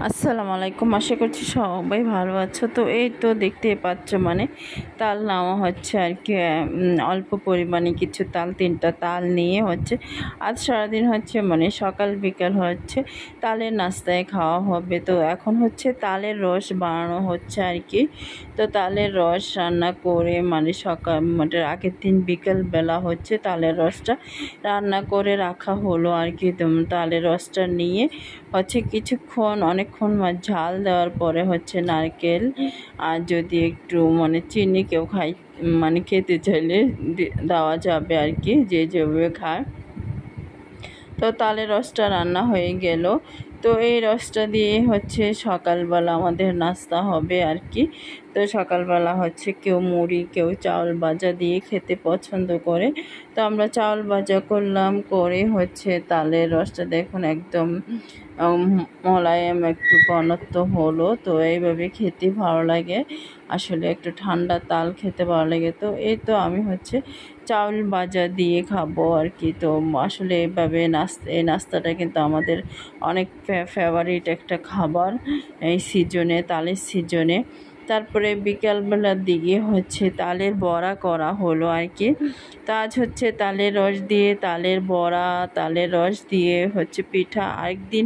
আসসালামু আলাইকুম। আশা করছি সবাই ভালো আছো। তো এই তো দেখতেই পাচ্ছ তাল নেওয়া হচ্ছে আর কি। অল্প পরিমাণে কিছু তাল, 3টা তাল নিয়ে আজ সারাদিন সকাল বিকাল তালের নাস্তায় খাওয়া হবে। তো এখন তালের রস বানানো হচ্ছে আর কি। তো তালের রস রান্না করে সকাল আগের দিন বিকেলবেলা তালের রসটা রান্না করে রাখা হলো আর কি। তালের রসটা নিয়ে কিছুক্ষণ অনেকক্ষণ ঝাল দেওয়ার পরে নারকেল আর যদি একটু চিনি কেউ খেতে চাইলে দেওয়া যাবে আর কি, যে যেভাবে খায়। তো তালের রসটা রান্না হয়ে গেল। তো এই রসটা দিয়ে সকালবেলা আমাদের নাস্তা হবে আর কি। তো সকালবেলা কেউ মুড়ি, কেউ চাউল ভাজা দিয়ে খেতে পছন্দ করে। তো আমরা চাউল ভাজা করলাম, করে তালের রসটা দেখুন একদম মোলায়েম একটু ঘনত্ব হলো। তো এইভাবে খেতে ভালো লাগে, আসলে একটু ঠান্ডা তাল খেতে ভালো লাগে। তো এই তো আমি চাউল ভাজা দিয়ে খাবো আর কি। তো আসলে এইভাবে এই নাস্তাটা কিন্তু আমাদের অনেক ফেভারিট একটা খাবার এই সিজনে, তালের সিজনে। তারপরে বিকালবেলার দিকে তালের বড়া করা হলো আর কি। তো আজ তালের রস দিয়ে তালের বড়া, তালের রস দিয়ে পিঠা। আরেকদিন